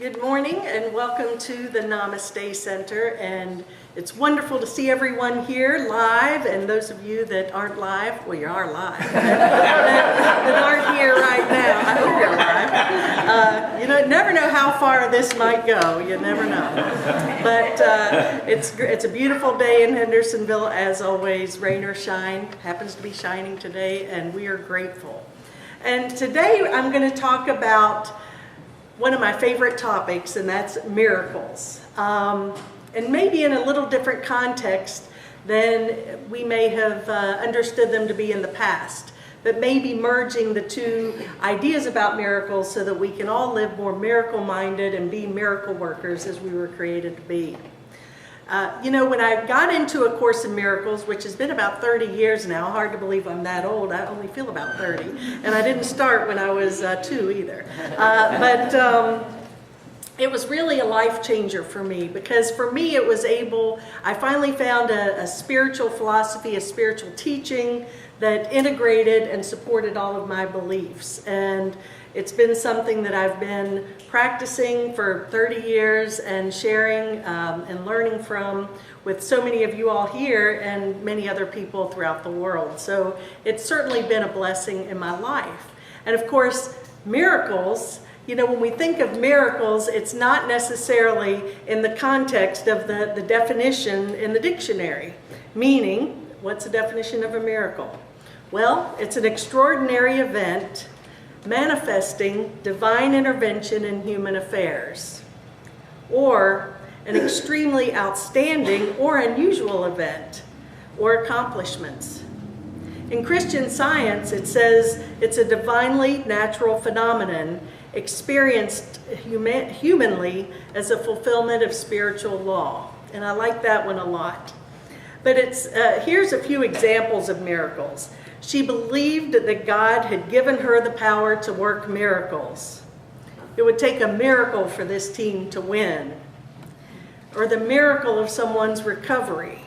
Good morning and welcome to the Namaste Center, and it's wonderful to see everyone here live, and those of you that aren't live, well, you are live, that aren't here right now. I hope you're live. You never know how far this might go. You never know. But it's a beautiful day in Hendersonville, as always, rain or shine. Happens to be shining today, and we are grateful. And today I'm going to talk about one of my favorite topics, and that's miracles. And maybe in a little different context than we may have understood them to be in the past, but maybe merging the two ideas about miracles so that we can all live more miracle-minded and be miracle workers as we were created to be. When I got into A Course in Miracles, which has been about 30 years now, hard to believe I'm that old, I only feel about 30, and I didn't start when I was 2 either. But it was really a life changer for me, because for me I finally found a spiritual philosophy, a spiritual teaching that integrated and supported all of my beliefs. And it's been something that I've been practicing for 30 years and sharing and learning from with so many of you all here and many other people throughout the world. So it's certainly been a blessing in my life. And of course, miracles, when we think of miracles, it's not necessarily in the context of the definition in the dictionary. Meaning, what's the definition of a miracle? Well, it's an extraordinary event manifesting divine intervention in human affairs, or an extremely outstanding or unusual event or accomplishments. In Christian Science, it says it's a divinely natural phenomenon experienced humanly as a fulfillment of spiritual law. And I like that one a lot. But here's a few examples of miracles. She believed that God had given her the power to work miracles. It would take a miracle for this team to win. Or the miracle of someone's recovery.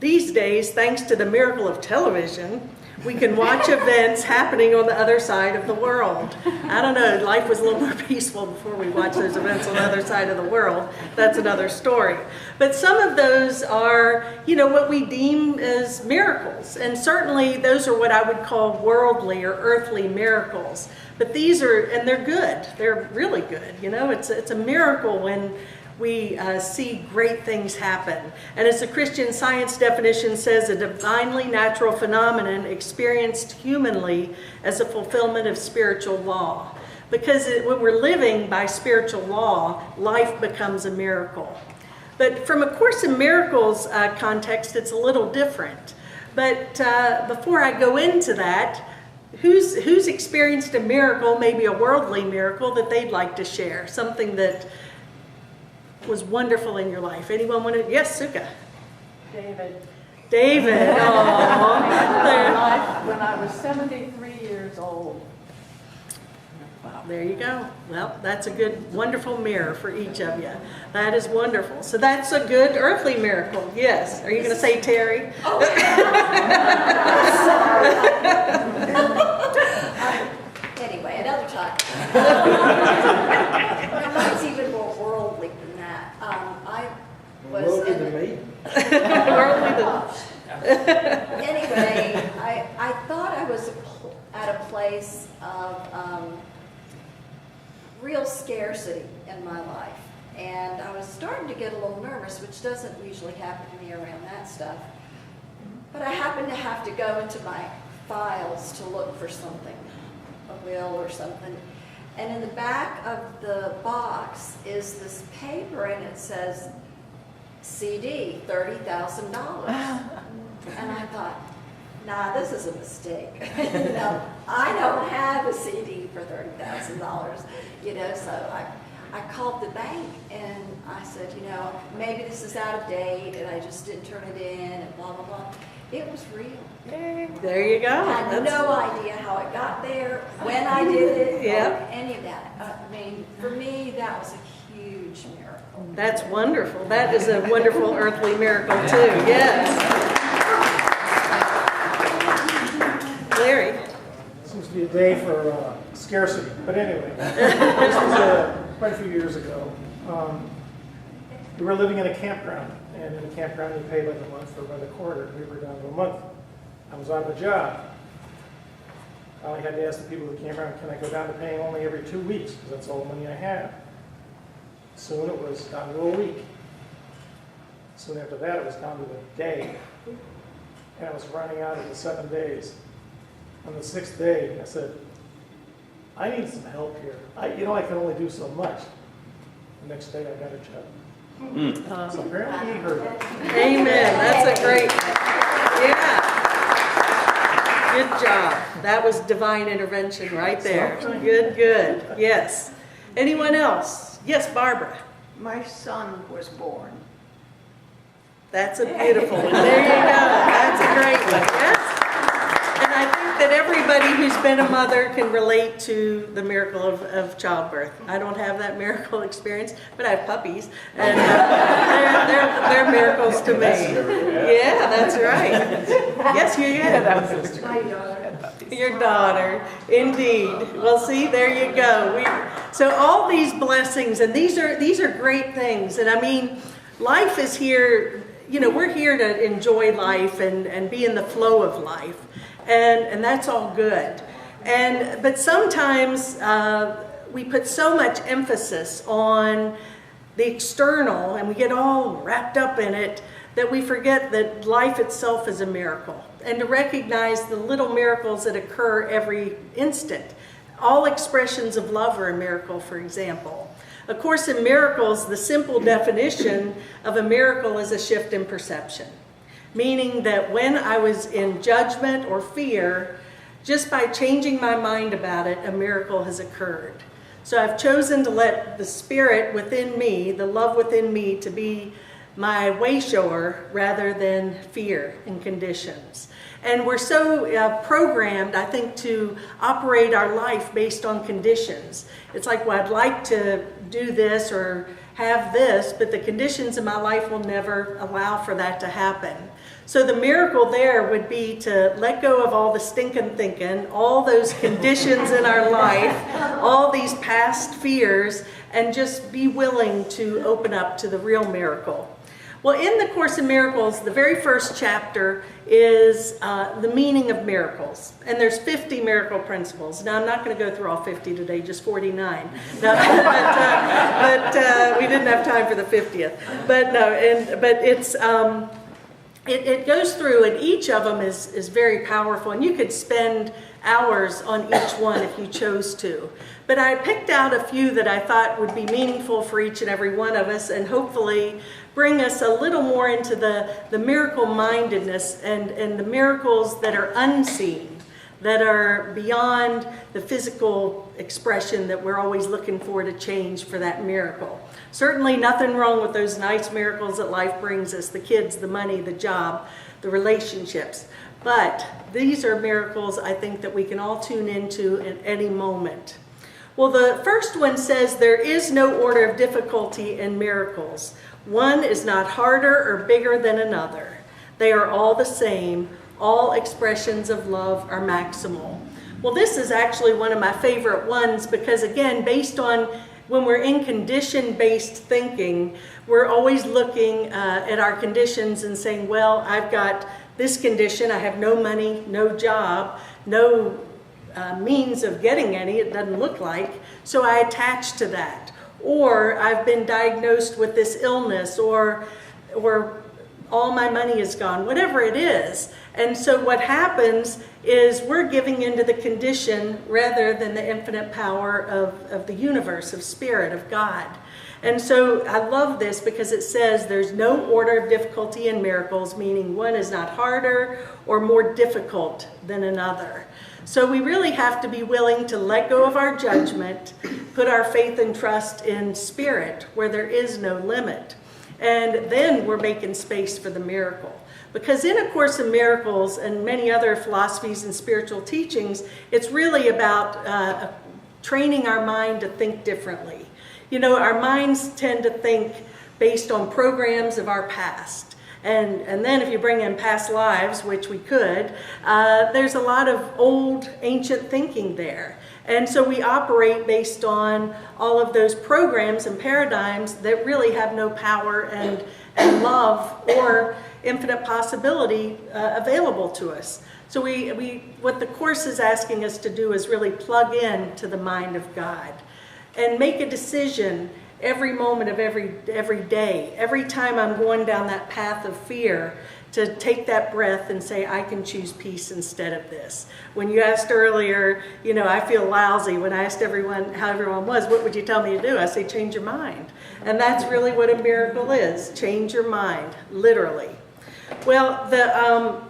These days, thanks to the miracle of television, we can watch events happening on the other side of the world. I don't know, life was a little more peaceful before we watched those events on the other side of the world. That's another story. But some of those are, what we deem as miracles. And certainly those are what I would call worldly or earthly miracles. But these are, and they're good. They're really good. It's a miracle when we see great things happen. And as the Christian Science definition says, a divinely natural phenomenon experienced humanly as a fulfillment of spiritual law. Because when we're living by spiritual law, life becomes a miracle. But from A Course in Miracles context, it's a little different. But before I go into that, who's experienced a miracle, maybe a worldly miracle, that they'd like to share? Something that was wonderful in your life. Anyone want to? Yes, Suka. David. David. Oh. When I was 73 years old. Wow, there you go. Well, that's a good, wonderful mirror for each of you. That is wonderful. So that's a good earthly miracle. Yes. Are you going to say Terry? Oh. Anyway, another time. Mine's even more worldly than that. I was worldly than me. Anyway, I thought I was at a place of real scarcity in my life. And I was starting to get a little nervous, which doesn't usually happen to me around that stuff. But I happened to have to go into my files to look for something, a will or something. And in the back of the box is this paper, and it says, CD, $30,000. And I thought, nah, this is a mistake. I don't have a CD for $30,000. So I called the bank and I said, maybe this is out of date and I just didn't turn it in and blah, blah, blah. It was real. There you go. I had no idea how it got there, when I did it, Yep. or any of that. For me, that was a huge miracle. That's wonderful. That is a wonderful earthly miracle too. Yes. Larry. Seems to be a day for scarcity. But anyway, this was quite a few years ago. We were living in a campground, and in a campground you pay by the month or by the quarter. We were down to a month. I was out of a job. I had to ask the people at the campground, can I go down to paying only every 2 weeks, because that's all the money I had. Soon it was down to a week. Soon after that, it was down to a day. And I was running out of the 7 days. On the 6th day, I said, I need some help here. I can only do so much. The next day, I got a job. So apparently he heard it. Amen. That's a great, yeah. Good job. That was divine intervention right there. Good, good. Yes. Anyone else? Yes, Barbara. My son was born. That's a beautiful one. There you go. That's a great one. Yes. And I think that everybody who's been a mother can relate to the miracle of childbirth. I don't have that miracle experience, but I have puppies, and they're miracles to me. Yeah, that's right. Yes, you My daughter had puppies. Your daughter, indeed. Well, see, there you go. So all these blessings, and these are great things. And I mean, life is here. We're here to enjoy life and be in the flow of life, and that's all good. But sometimes we put so much emphasis on the external, and we get all wrapped up in it that we forget that life itself is a miracle, and to recognize the little miracles that occur every instant. All expressions of love are a miracle, for example. Of course, in Miracles, the simple definition of a miracle is a shift in perception, meaning that when I was in judgment or fear, just by changing my mind about it, a miracle has occurred. So I've chosen to let the spirit within me, the love within me, to be my way shower rather than fear and conditions. And we're so programmed, I think, to operate our life based on conditions. It's like, well, I'd like to do this or have this, but the conditions in my life will never allow for that to happen. So the miracle there would be to let go of all the stinking thinking, all those conditions in our life, all these past fears, and just be willing to open up to the real miracle. Well, in the Course in Miracles, the very first chapter is the meaning of miracles. And there's 50 miracle principles. Now, I'm not going to go through all 50 today, just 49. No, but we didn't have time for the 50th. But no, but it's it goes through, and each of them is very powerful. And you could spend hours on each one if you chose to. But I picked out a few that I thought would be meaningful for each and every one of us, and hopefully bring us a little more into the miracle mindedness and the miracles that are unseen, that are beyond the physical expression that we're always looking for to change for that miracle. Certainly nothing wrong with those nice miracles that life brings us, the kids, the money, the job, the relationships. But these are miracles, I think, that we can all tune into at any moment. Well, the first one says there is no order of difficulty in miracles. One is not harder or bigger than another. They are all the same. All expressions of love are maximal. Well, this is actually one of my favorite ones because, again, based on when we're in condition-based thinking, we're always looking at our conditions and saying, well, I've got this condition, I have no money, no job, no means of getting any, it doesn't look like, so I attach to that. Or I've been diagnosed with this illness, or all my money is gone, whatever it is. And so what happens is we're giving into the condition rather than the infinite power of the universe, of spirit, of God. And so I love this because it says there's no order of difficulty in miracles, meaning one is not harder or more difficult than another. So we really have to be willing to let go of our judgment, put our faith and trust in spirit where there is no limit. And then we're making space for the miracle. Because in A Course in Miracles and many other philosophies and spiritual teachings, it's really about training our mind to think differently. You know, our minds tend to think based on programs of our past. And then if you bring in past lives, which we could, there's a lot of old, ancient thinking there. And so we operate based on all of those programs and paradigms that really have no power and love or infinite possibility available to us. So what the Course is asking us to do is really plug in to the mind of God and make a decision every moment of every day, every time I'm going down that path of fear, to take that breath and say, I can choose peace instead of this. When you asked earlier, I feel lousy. When I asked everyone how everyone was, what would you tell me to do? I say, change your mind. And that's really what a miracle is. Change your mind, literally. Well, the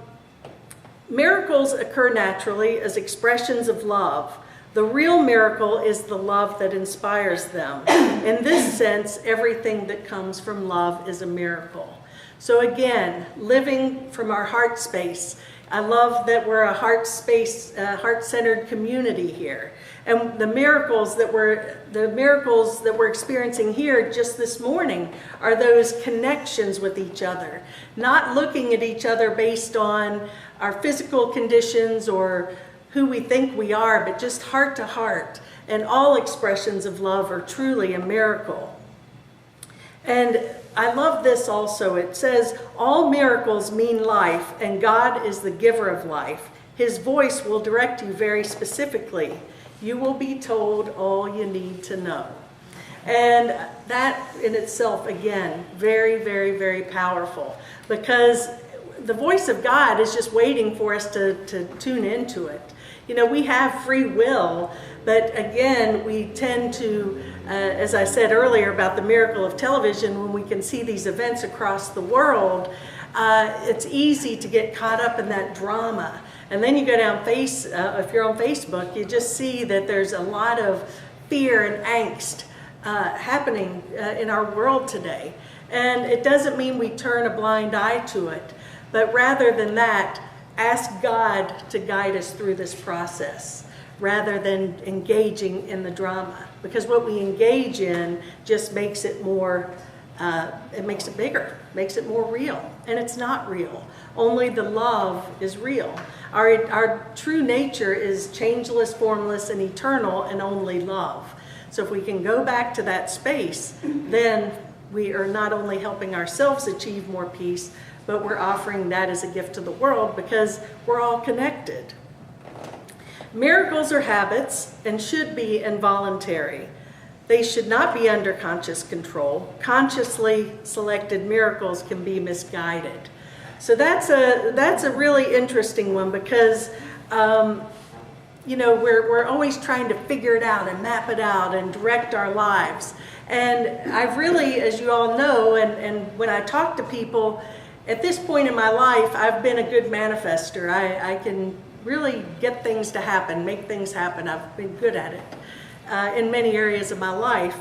miracles occur naturally as expressions of love. The real miracle is the love that inspires them. In this sense, everything that comes from love is a miracle. So again, living from our heart space. I love that we're a heart-centered community here. And the miracles that we're experiencing here just this morning are those connections with each other. Not looking at each other based on our physical conditions or who we think we are, but just heart to heart. And all expressions of love are truly a miracle. And I love this also. It says, all miracles mean life, and God is the giver of life. His voice will direct you very specifically. You will be told all you need to know. And that in itself, again, very, very, very powerful, because the voice of God is just waiting for us to tune into it. We have free will, but again, we tend to, as I said earlier about the miracle of television, when we can see these events across the world, it's easy to get caught up in that drama. And then you go down if you're on Facebook, you just see that there's a lot of fear and angst happening in our world today. And it doesn't mean we turn a blind eye to it, but rather than that, ask God to guide us through this process rather than engaging in the drama. Because what we engage in just makes it more, it makes it bigger, makes it more real. And it's not real. Only the love is real. Our true nature is changeless, formless, and eternal, and only love. So if we can go back to that space, then we are not only helping ourselves achieve more peace, but we're offering that as a gift to the world because we're all connected. Miracles are habits and should be involuntary. They should not be under conscious control. Consciously selected miracles can be misguided. So that's a really interesting one because we're always trying to figure it out and map it out and direct our lives. And I've really, as you all know, and when I talk to people, at this point in my life, I've been a good manifester. I can really get things to happen, make things happen. I've been good at it in many areas of my life.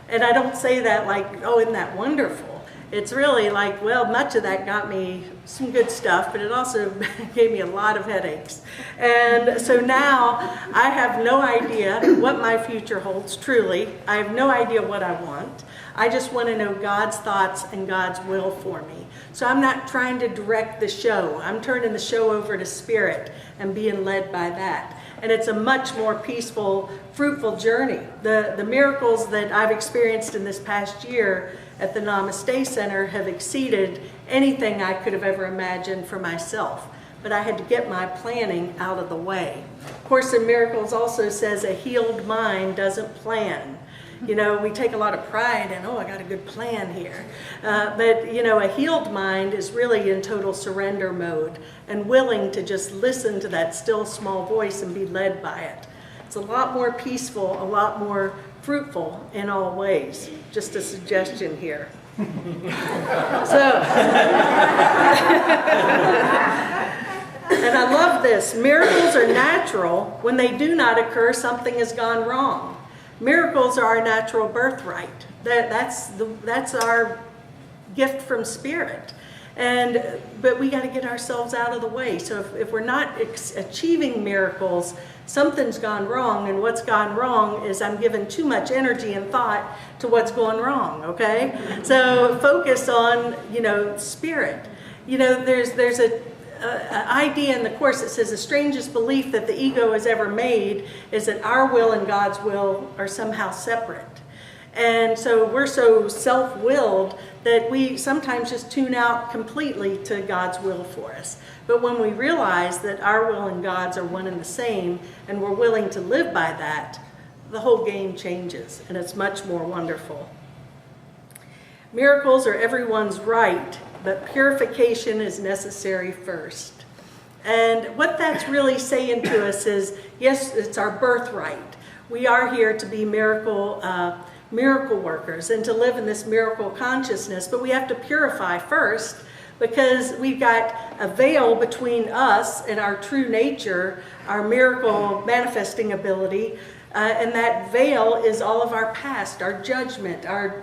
And I don't say that like, oh, isn't that wonderful? It's really like, well, much of that got me some good stuff, but it also gave me a lot of headaches. And so now I have no idea what my future holds, truly. I have no idea what I want. I just want to know God's thoughts and God's will for me. So I'm not trying to direct the show. I'm turning the show over to Spirit and being led by that. And it's a much more peaceful, fruitful journey. The miracles that I've experienced in this past year at the Namaste Center have exceeded anything I could have ever imagined for myself. But I had to get my planning out of the way. Course in Miracles also says a healed mind doesn't plan. We take a lot of pride in, I got a good plan here. But a healed mind is really in total surrender mode and willing to just listen to that still small voice and be led by it. It's a lot more peaceful, a lot more fruitful in all ways. Just a suggestion here. So, and I love this. Miracles are natural. When they do not occur, something has gone wrong. Miracles are our natural birthright. That's our gift from Spirit. But we got to get ourselves out of the way. So if we're not achieving miracles, something's gone wrong. And what's gone wrong is I'm giving too much energy and thought to what's going wrong, okay? So focus on, Spirit. There's idea in the Course that says the strangest belief that the ego has ever made is that our will and God's will are somehow separate. And so we're so self-willed that we sometimes just tune out completely to God's will for us. But when we realize that our will and God's are one and the same, and we're willing to live by that, the whole game changes, and it's much more wonderful. Miracles are everyone's right, but purification is necessary first. And what that's really saying to us is, yes, it's our birthright. We are here to be miracle workers and to live in this miracle consciousness, but we have to purify first, because we've got a veil between us and our true nature, our miracle manifesting ability, and that veil is all of our past, our judgment, our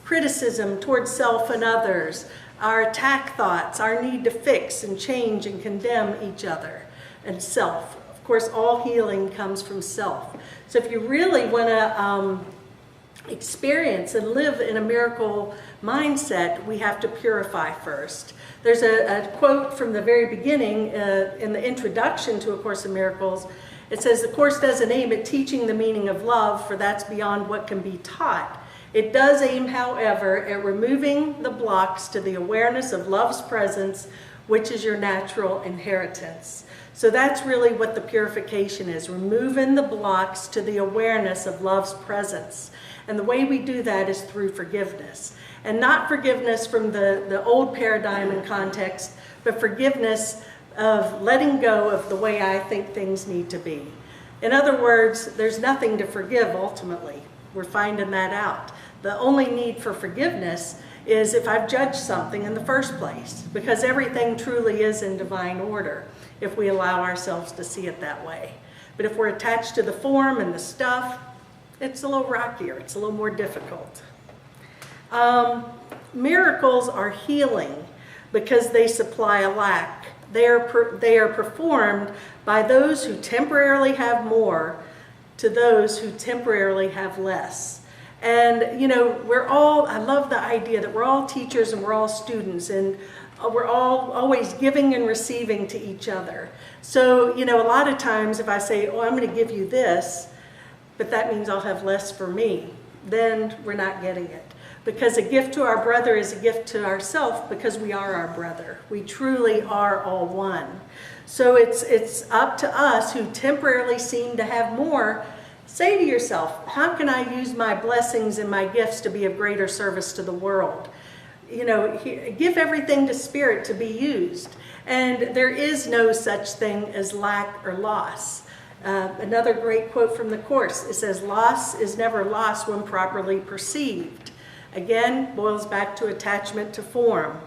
criticism towards self and others, our attack thoughts, our need to fix and change and condemn each other, and self. Of course, all healing comes from self. So if you really want to experience and live in a miracle mindset, we have to purify first. There's a quote from the very beginning in the introduction to A Course in Miracles. It says, "The Course doesn't aim at teaching the meaning of love, for that's beyond what can be taught. It does aim, however, at removing the blocks to the awareness of love's presence, which is your natural inheritance." So that's really what the purification is, removing the blocks to the awareness of love's presence. And the way we do that is through forgiveness. And not forgiveness from the old paradigm and context, but forgiveness of letting go of the way I think things need to be. In other words, there's nothing to forgive ultimately. We're finding that out. The only need for forgiveness is if I've judged something in the first place, because everything truly is in divine order if we allow ourselves to see it that way. But if we're attached to the form and the stuff, it's a little rockier, it's a little more difficult. Miracles are healing because they supply a lack. They are performed by those who temporarily have more to those who temporarily have less. And, you know, I love the idea that we're all teachers and we're all students, and we're all always giving and receiving to each other. So, you know, a lot of times if I say, oh, I'm going to give you this, but that means I'll have less for me, then we're not getting it. Because a gift to our brother is a gift to ourselves, because we are our brother. We truly are all one. So it's up to us who temporarily seem to have more. Say to yourself, how can I use my blessings and my gifts to be of greater service to the world? You know, give everything to Spirit to be used. And there is no such thing as lack or loss. Another great quote from the Course, it says, "Loss is never loss when properly perceived." Again, boils back to attachment to form.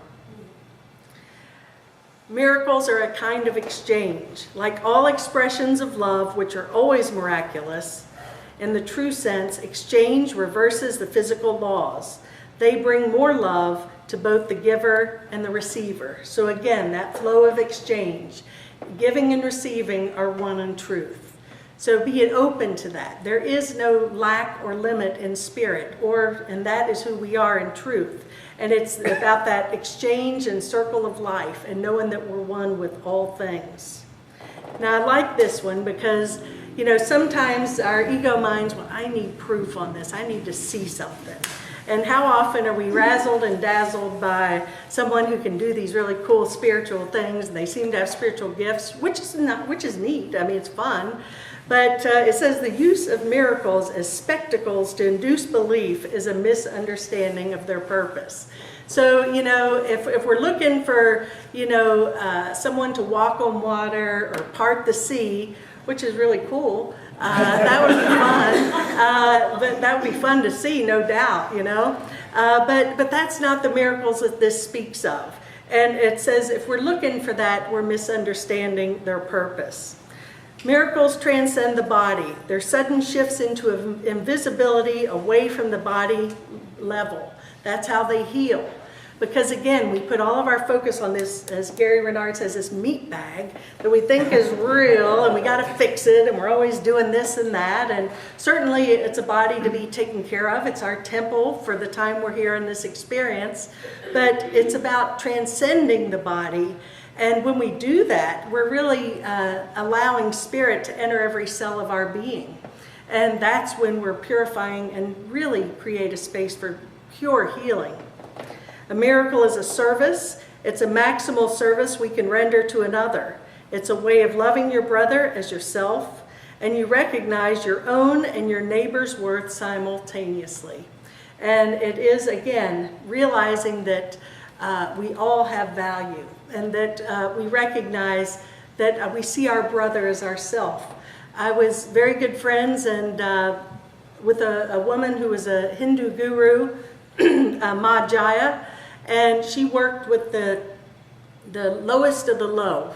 Miracles are a kind of exchange. Like all expressions of love, which are always miraculous, in the true sense, exchange reverses the physical laws. They bring more love to both the giver and the receiver. So again, that flow of exchange, giving and receiving are one in truth. So be open to that. There is no lack or limit in spirit, and that is who we are in truth. And it's about that exchange and circle of life and knowing that we're one with all things. Now I like this one because, you know, sometimes our ego minds, well, I need proof on this. I need to see something. And how often are we razzled and dazzled by someone who can do these really cool spiritual things, and they seem to have spiritual gifts, which is neat. I mean, it's fun. But it says the use of miracles as spectacles to induce belief is a misunderstanding of their purpose. So, you know, if we're looking for, you know, someone to walk on water or part the sea, which is really cool, that would be fun. But that would be fun to see, no doubt, you know. But that's not the miracles that this speaks of. And it says if we're looking for that, we're misunderstanding their purpose. Miracles transcend the body. They're sudden shifts into invisibility away from the body level. That's how they heal. Because again, we put all of our focus on this, as Gary Renard says, this meat bag that we think is real, and we got to fix it, and we're always doing this and that. And certainly it's a body to be taken care of. It's our temple for the time we're here in this experience. But it's about transcending the body And when we do that, we're really allowing Spirit to enter every cell of our being. And that's when we're purifying and really create a space for pure healing. A miracle is a service. It's a maximal service we can render to another. It's a way of loving your brother as yourself, and you recognize your own and your neighbor's worth simultaneously. And it is, again, realizing that we all have value, and that we recognize that we see our brother as ourself. I was very good friends and with a woman who was a Hindu guru, Ma Jaya, and she worked with the lowest of the low,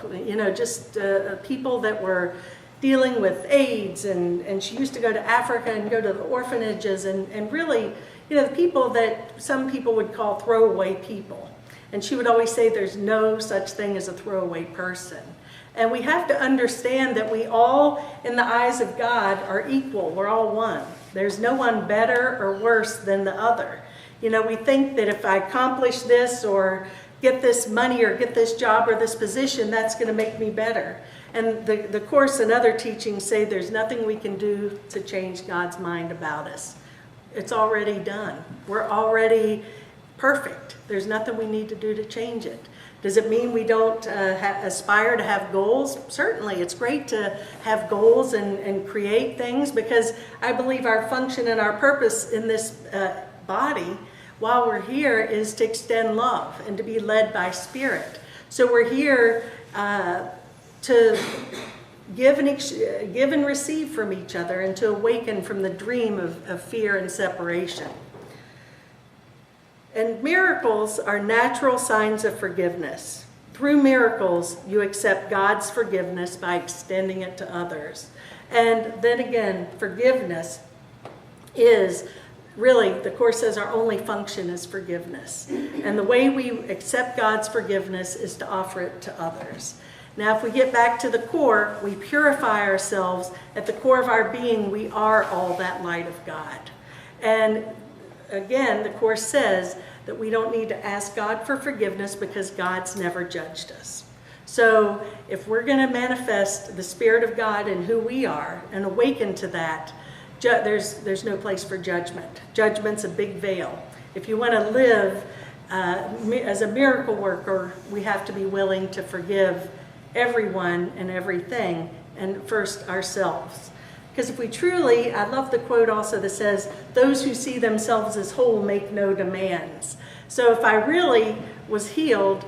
just people that were dealing with AIDS, and she used to go to Africa and go to the orphanages and really, the people that some people would call throwaway people. And she would always say there's no such thing as a throwaway person. And we have to understand that we all, in the eyes of God, are equal. We're all one. There's no one better or worse than the other. We think that if I accomplish this or get this money or get this job or this position, that's going to make me better. And the Course and other teachings say there's nothing we can do to change God's mind about us. It's already done. We're already perfect. There's nothing we need to do to change it. Does it mean we don't aspire to have goals? Certainly, it's great to have goals and create things, because I believe our function and our purpose in this body while we're here is to extend love and to be led by Spirit. So we're here to give and receive from each other and to awaken from the dream of fear and separation. And miracles are natural signs of forgiveness. Through miracles, you accept God's forgiveness by extending it to others. And then again, forgiveness is really, the Course says, our only function is forgiveness. And the way we accept God's forgiveness is to offer it to others. Now, if we get back to the core, we purify ourselves. At the core of our being, we are all that light of God. And again, the Course says that we don't need to ask God for forgiveness because God's never judged us. So if we're going to manifest the Spirit of God in who we are and awaken to that, there's no place for judgment. Judgment's a big veil. If you want to live as a miracle worker, we have to be willing to forgive everyone and everything, and first ourselves. Because if we truly, I love the quote also that says, those who see themselves as whole make no demands. So if I really was healed,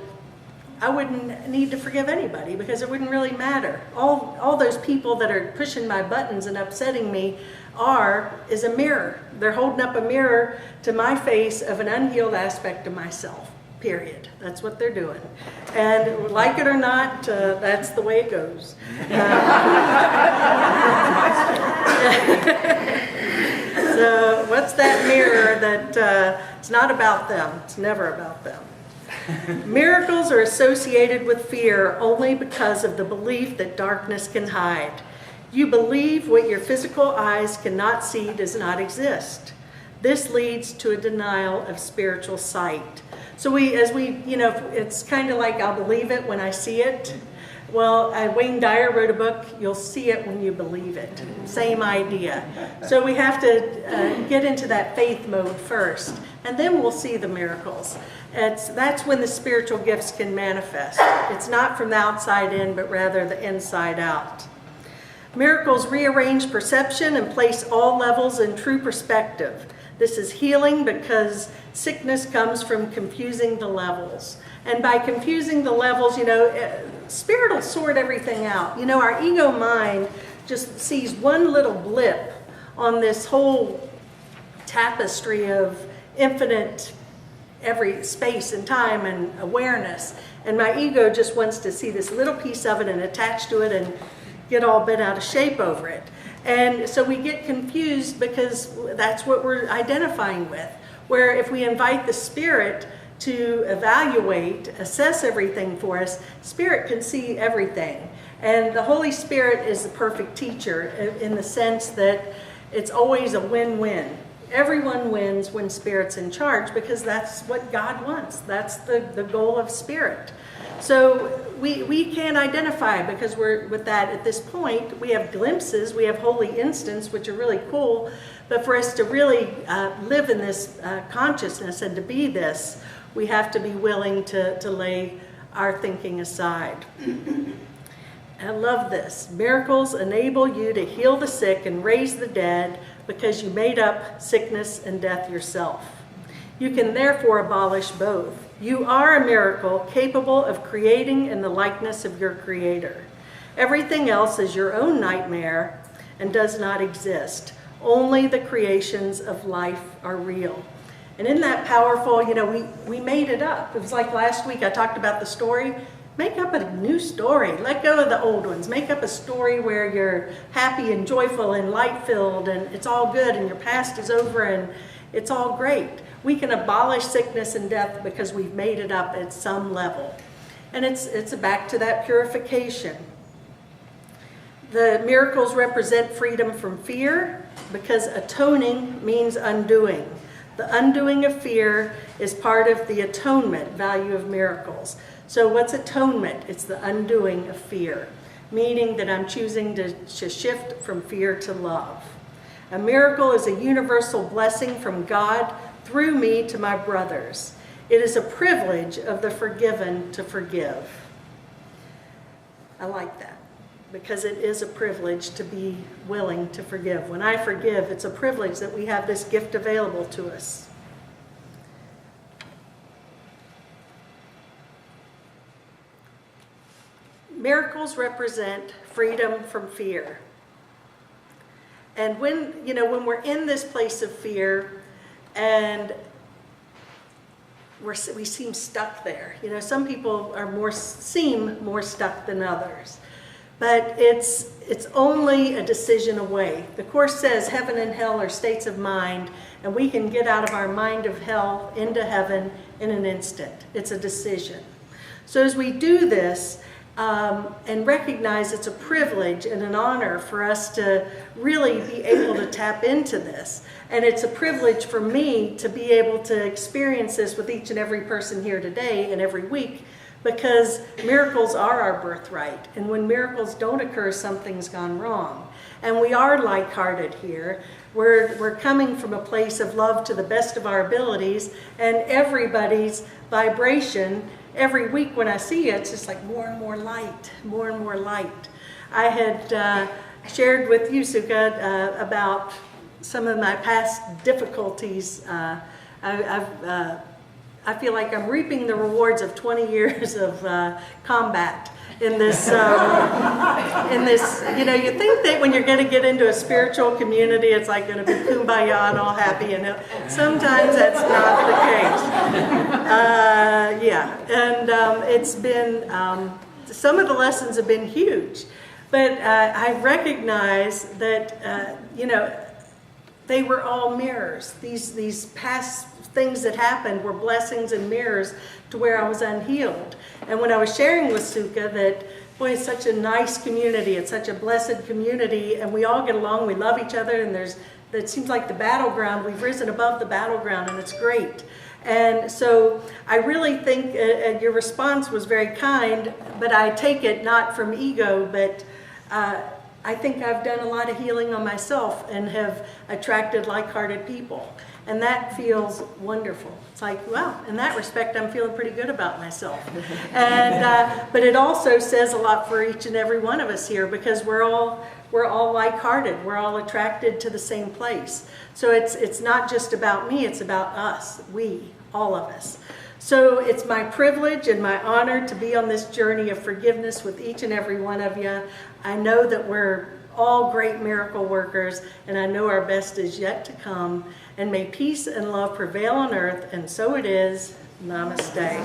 I wouldn't need to forgive anybody, because it wouldn't really matter. All those people that are pushing my buttons and upsetting me is a mirror. They're holding up a mirror to my face of an unhealed aspect of myself, period. That's what they're doing. And like it or not, that's the way it goes. So what's that mirror that it's not about them? It's never about them. Miracles are associated with fear only because of the belief that darkness can hide. You believe what your physical eyes cannot see does not exist. This leads to a denial of spiritual sight. So it's kind of like I'll believe it when I see it. Well, Wayne Dyer wrote a book, You'll See It When You Believe It. Same idea. So we have to get into that faith mode first, and then we'll see the miracles. That's when the spiritual gifts can manifest. It's not from the outside in, but rather the inside out. Miracles rearrange perception and place all levels in true perspective. This is healing because sickness comes from confusing the levels. And by confusing the levels, Spirit will sort everything out. Our ego mind just sees one little blip on this whole tapestry of infinite every space and time and awareness. And my ego just wants to see this little piece of it and attach to it and get all bent out of shape over it. And so we get confused because that's what we're identifying with. Where if we invite the Spirit to evaluate, assess everything for us, Spirit can see everything. And the Holy Spirit is the perfect teacher in the sense that it's always a win-win. Everyone wins when Spirit's in charge because that's what God wants. That's the goal of Spirit. So we can't identify because we're with that at this point. We have glimpses, we have holy instants, which are really cool, but for us to really live in this consciousness and to be this, we have to be willing to lay our thinking aside. I love this. Miracles enable you to heal the sick and raise the dead because you made up sickness and death yourself. You can therefore abolish both. You are a miracle capable of creating in the likeness of your Creator. Everything else is your own nightmare and does not exist. Only the creations of life are real. And isn't that powerful? You know, we made it up. It was like last week I talked about the story. Make up a new story. Let go of the old ones. Make up a story where you're happy and joyful and light-filled and it's all good and your past is over and it's all great. We can abolish sickness and death because we've made it up at some level. And it's back to that purification. The miracles represent freedom from fear because atoning means undoing. The undoing of fear is part of the atonement value of miracles. So what's atonement? It's the undoing of fear, meaning that I'm choosing to shift from fear to love. A miracle is a universal blessing from God through me to my brothers. It is a privilege of the forgiven to forgive. I like that because it is a privilege to be willing to forgive. When I forgive, it's a privilege that we have this gift available to us. Miracles represent freedom from fear. And when we're in this place of fear and we seem stuck there. You know, some people seem more stuck than others. But it's only a decision away. The Course says heaven and hell are states of mind, and we can get out of our mind of hell into heaven in an instant. It's a decision. So as we do this, and recognize it's a privilege and an honor for us to really be able to tap into this. And it's a privilege for me to be able to experience this with each and every person here today and every week, because miracles are our birthright. And when miracles don't occur, something's gone wrong. And we are like-hearted here. We're coming from a place of love to the best of our abilities, and everybody's vibration. Every week when I see it, it's just like more and more light, more and more light. I had shared with you, Sukha, about some of my past difficulties. I feel like I'm reaping the rewards of 20 years of combat in this, you know, you think that when you're going to get into a spiritual community, it's like going to be kumbaya and all happy, and sometimes that's not the case. Yeah, and it's been, some of the lessons have been huge, but I recognize that, you know, they were all mirrors. These past things that happened were blessings and mirrors to where I was unhealed. And when I was sharing with Sukha that, boy, it's such a nice community, it's such a blessed community, and we all get along, we love each other, and it seems like the battleground, we've risen above the battleground, and it's great. And so I really think your response was very kind, but I take it not from ego, but I think I've done a lot of healing on myself and have attracted like-hearted people. And that feels wonderful. It's like, well, in that respect, I'm feeling pretty good about myself. And but it also says a lot for each and every one of us here, because we're all like-hearted. We're all attracted to the same place. So it's not just about me. It's about us. We, all of us. So it's my privilege and my honor to be on this journey of forgiveness with each and every one of you. I know that we're all great miracle workers, and I know our best is yet to come. And may peace and love prevail on earth, and so it is. Namaste.